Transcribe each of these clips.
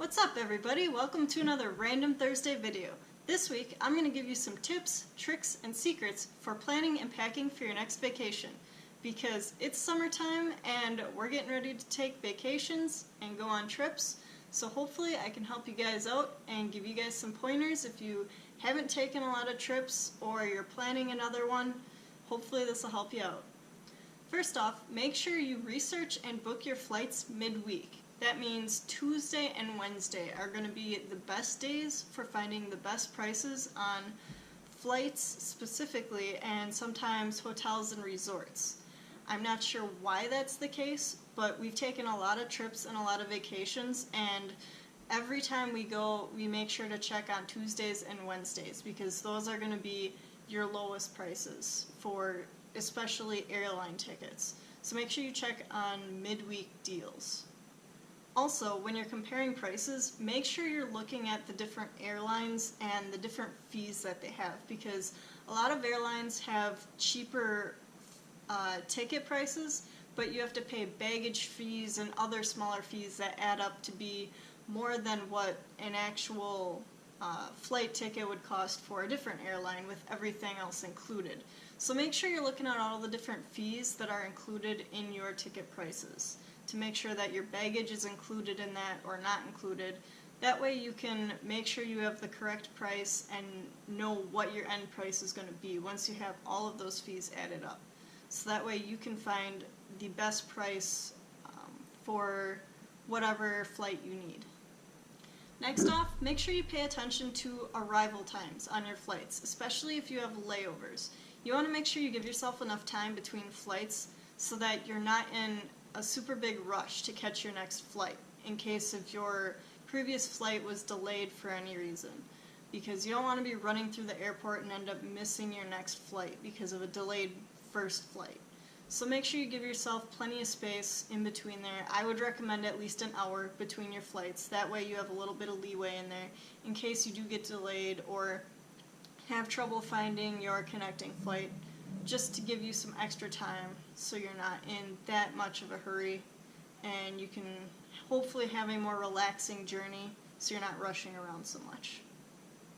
What's up everybody? Welcome to another Random Thursday video. This week I'm going to give you some tips, tricks, and secrets for planning and packing for your next vacation. Because it's summertime and we're getting ready to take vacations and go on trips, so hopefully I can help you guys out and give you guys some pointers if you haven't taken a lot of trips or you're planning another one. Hopefully this will help you out. First off, make sure you research and book your flights midweek. That means Tuesday and Wednesday are going to be the best days for finding the best prices on flights specifically, and sometimes hotels and resorts. I'm not sure why that's the case, but we've taken a lot of trips and a lot of vacations, and every time we go we make sure to check on Tuesdays and Wednesdays because those are going to be your lowest prices for especially airline tickets. So make sure you check on midweek deals. Also, when you're comparing prices, make sure you're looking at the different airlines and the different fees that they have, because a lot of airlines have cheaper ticket prices, but you have to pay baggage fees and other smaller fees that add up to be more than what an actual flight ticket would cost for a different airline with everything else included. So make sure you're looking at all the different fees that are included in your ticket prices to make sure that your baggage is included in that or not included. That way you can make sure you have the correct price and know what your end price is going to be once you have all of those fees added up. So that way you can find the best price for whatever flight you need. Next off, make sure you pay attention to arrival times on your flights, especially if you have layovers. You want to make sure you give yourself enough time between flights so that you're not in a super big rush to catch your next flight in case if your previous flight was delayed for any reason, because you don't want to be running through the airport and end up missing your next flight because of a delayed first flight. So make sure you give yourself plenty of space in between there. I would recommend at least an hour between your flights. That way you have a little bit of leeway in there in case you do get delayed or have trouble finding your connecting flight, just to give you some extra time so you're not in that much of a hurry and you can hopefully have a more relaxing journey so you're not rushing around so much.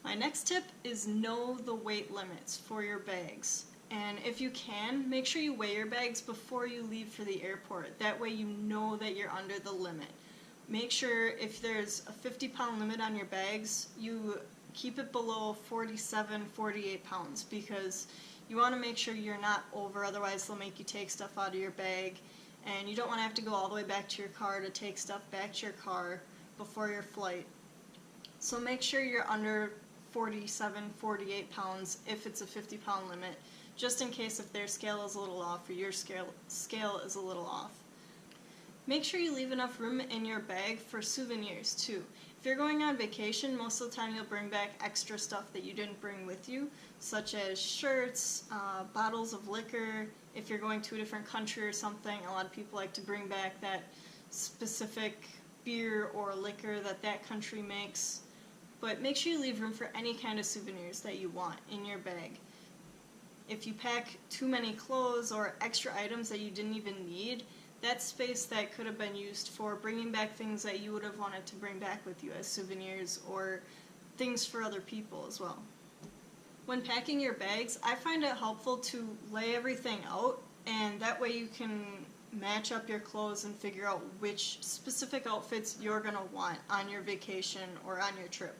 My next tip is know the weight limits for your bags. And if you can, make sure you weigh your bags before you leave for the airport. That way you know that you're under the limit. Make sure if there's a 50-pound limit on your bags, you keep it below 47, 48 pounds, because you want to make sure you're not over, otherwise they'll make you take stuff out of your bag, and you don't want to have to go all the way back to your car to take stuff back to your car before your flight. So make sure you're under 47, 48 pounds if it's a 50-pound limit, just in case if their scale is a little off or your scale is a little off. Make sure you leave enough room in your bag for souvenirs too. If you're going on vacation, most of the time you'll bring back extra stuff that you didn't bring with you, such as shirts, bottles of liquor. If you're going to a different country or something, a lot of people like to bring back that specific beer or liquor that that country makes. But make sure you leave room for any kind of souvenirs that you want in your bag. If you pack too many clothes or extra items that you didn't even need, that's space that could have been used for bringing back things that you would have wanted to bring back with you as souvenirs or things for other people as well. When packing your bags, I find it helpful to lay everything out, and that way you can match up your clothes and figure out which specific outfits you're going to want on your vacation or on your trip.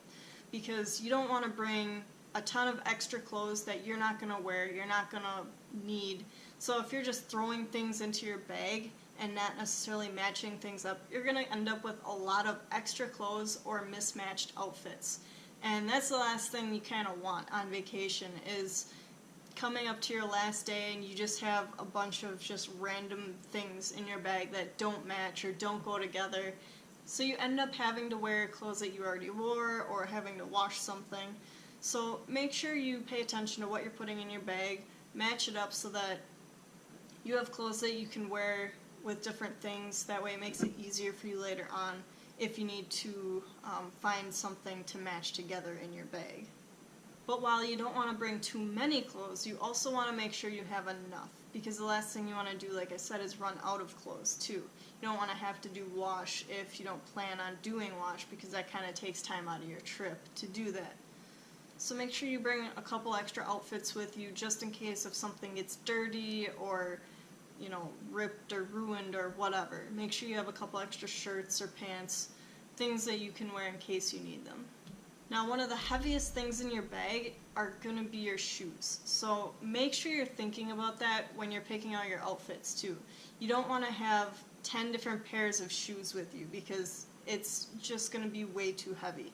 Because you don't want to bring a ton of extra clothes that you're not going to wear, you're not going to need. So if you're just throwing things into your bag and not necessarily matching things up, you're going to end up with a lot of extra clothes or mismatched outfits. And that's the last thing you kind of want on vacation, is coming up to your last day and you just have a bunch of just random things in your bag that don't match or don't go together. So you end up having to wear clothes that you already wore or having to wash something. So make sure you pay attention to what you're putting in your bag, match it up so that you have clothes that you can wear with different things. That way it makes it easier for you later on if you need to find something to match together in your bag. But while you don't want to bring too many clothes, you also want to make sure you have enough. because the last thing you want to do, like I said, is run out of clothes too. You don't want to have to do wash if you don't plan on doing wash, because that kind of takes time out of your trip to do that. So make sure you bring a couple extra outfits with you just in case if something gets dirty or, you know, ripped or ruined or whatever. Make sure you have a couple extra shirts or pants, things that you can wear in case you need them. Now, one of the heaviest things in your bag are going to be your shoes. So make sure you're thinking about that when you're picking out your outfits too. You don't want to have 10 different pairs of shoes with you because it's just going to be way too heavy.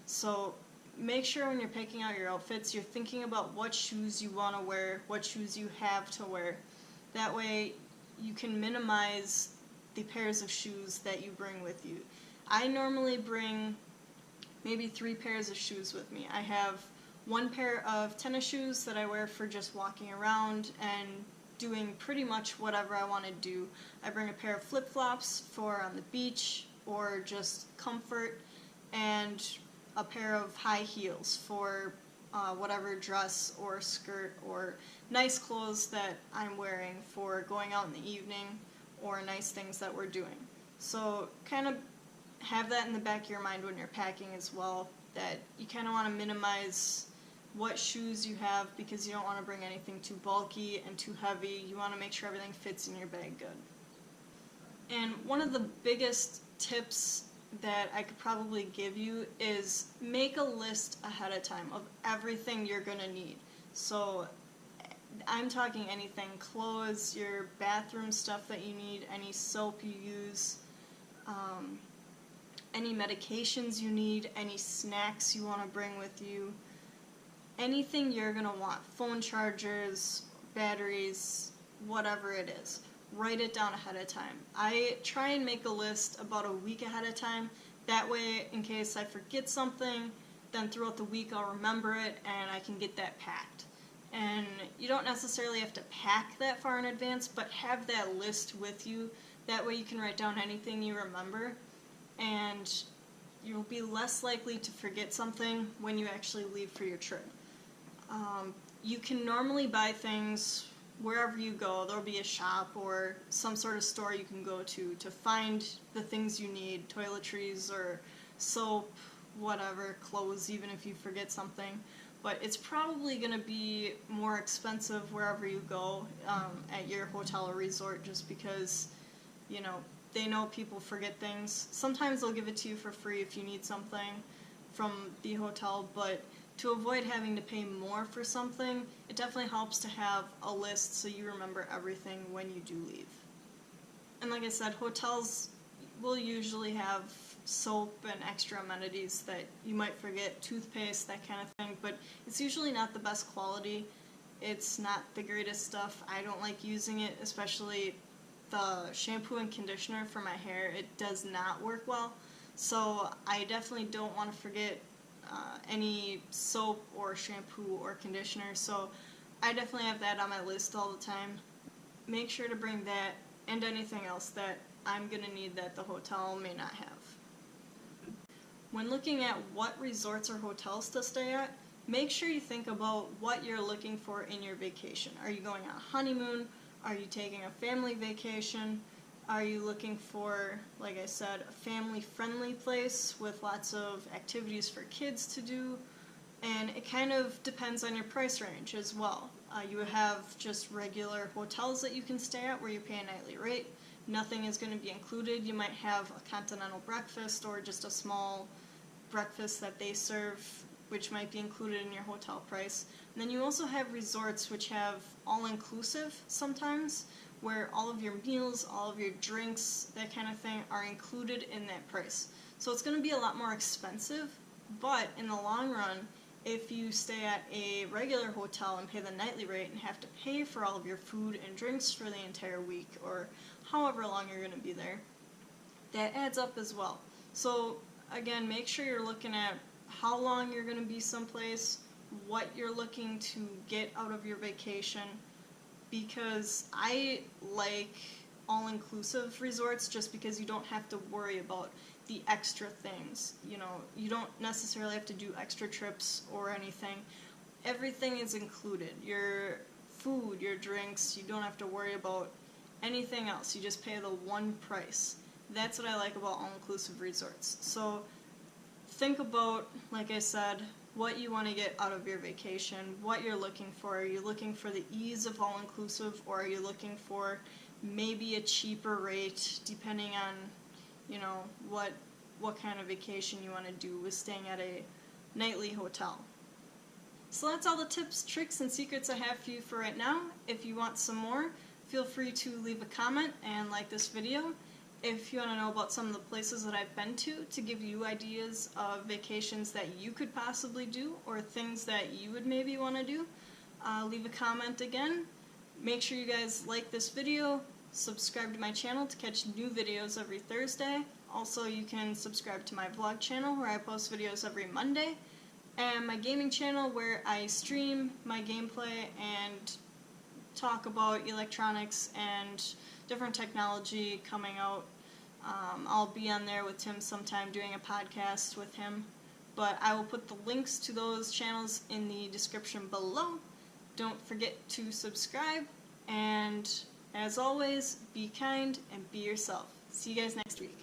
So make sure when you're picking out your outfits, you're thinking about what shoes you want to wear, what shoes you have to wear. That way you can minimize the pairs of shoes that you bring with you. I normally bring maybe 3 pairs of shoes with me. I have 1 pair of tennis shoes that I wear for just walking around and doing pretty much whatever I want to do. I bring a pair of flip-flops for on the beach or just comfort, and a pair of high heels for whatever dress or skirt or nice clothes that I'm wearing for going out in the evening or nice things that we're doing. So kind of have that in the back of your mind when you're packing as well, that you kind of want to minimize what shoes you have because you don't want to bring anything too bulky and too heavy. You want to make sure everything fits in your bag good. And one of the biggest tips that I could probably give you is make a list ahead of time of everything you're going to need. So I'm talking anything, clothes, your bathroom stuff that you need, any soap you use, any medications you need, any snacks you want to bring with you, anything you're going to want, phone chargers, batteries, whatever it is. Write it down ahead of time. I try and make a list about a week ahead of time. That way, in case I forget something, then throughout the week I'll remember it and I can get that packed. And you don't necessarily have to pack that far in advance, but have that list with you. That way you can write down anything you remember, and you'll be less likely to forget something when you actually leave for your trip. You can normally buy things wherever you go. There'll be a shop or some sort of store you can go to find the things you need, toiletries or soap, whatever, clothes, even if you forget something. But it's probably going to be more expensive wherever you go at your hotel or resort, just because, you know, they know people forget things. Sometimes they'll give it to you for free if you need something from the hotel, but to avoid having to pay more for something, it definitely helps to have a list so you remember everything when you do leave. And like I said, hotels will usually have soap and extra amenities that you might forget, toothpaste, that kind of thing, but it's usually not the best quality. It's not the greatest stuff. I don't like using it, especially the shampoo and conditioner for my hair. It does not work well, so I definitely don't want to forget any soap or shampoo or conditioner, so I definitely have that on my list all the time. Make sure to bring that and anything else that I'm going to need that the hotel may not have. When looking at what resorts or hotels to stay at, make sure you think about what you're looking for in your vacation. Are you going on a honeymoon? Are you taking a family vacation? Are you looking for, like I said, a family-friendly place with lots of activities for kids to do? And it kind of depends on your price range as well. You have just regular hotels that you can stay at where you pay a nightly rate. Nothing is going to be included. You might have a continental breakfast or just a small breakfast that they serve, which might be included in your hotel price. And then you also have resorts which have all-inclusive sometimes, where all of your meals, all of your drinks, that kind of thing are included in that price. So it's going to be a lot more expensive, but in the long run, if you stay at a regular hotel and pay the nightly rate and have to pay for all of your food and drinks for the entire week or however long you're going to be there, that adds up as well. So again, make sure you're looking at how long you're going to be someplace, what you're looking to get out of your vacation, because I like all-inclusive resorts just because you don't have to worry about the extra things. You know, you don't necessarily have to do extra trips or anything. Everything is included. Your food, your drinks. You don't have to worry about anything else. You just pay the one price. That's what I like about all-inclusive resorts. So think about, like I said, what you want to get out of your vacation, what you're looking for. Are you looking for the ease of all-inclusive, or are you looking for maybe a cheaper rate, depending on, you know, what kind of vacation you want to do with staying at a nightly hotel. So that's all the tips, tricks, and secrets I have for you for right now. If you want some more, feel free to leave a comment and like this video. If you want to know about some of the places that I've been to give you ideas of vacations that you could possibly do, or things that you would maybe want to do, leave a comment again. Make sure you guys like this video, subscribe to my channel to catch new videos every Thursday. Also, you can subscribe to my vlog channel where I post videos every Monday, and my gaming channel where I stream my gameplay and talk about electronics and different technology coming out. I'll be on there with Tim sometime doing a podcast with him, but I will put the links to those channels in the description below. Don't forget to subscribe, and as always, be kind and be yourself. See you guys next week.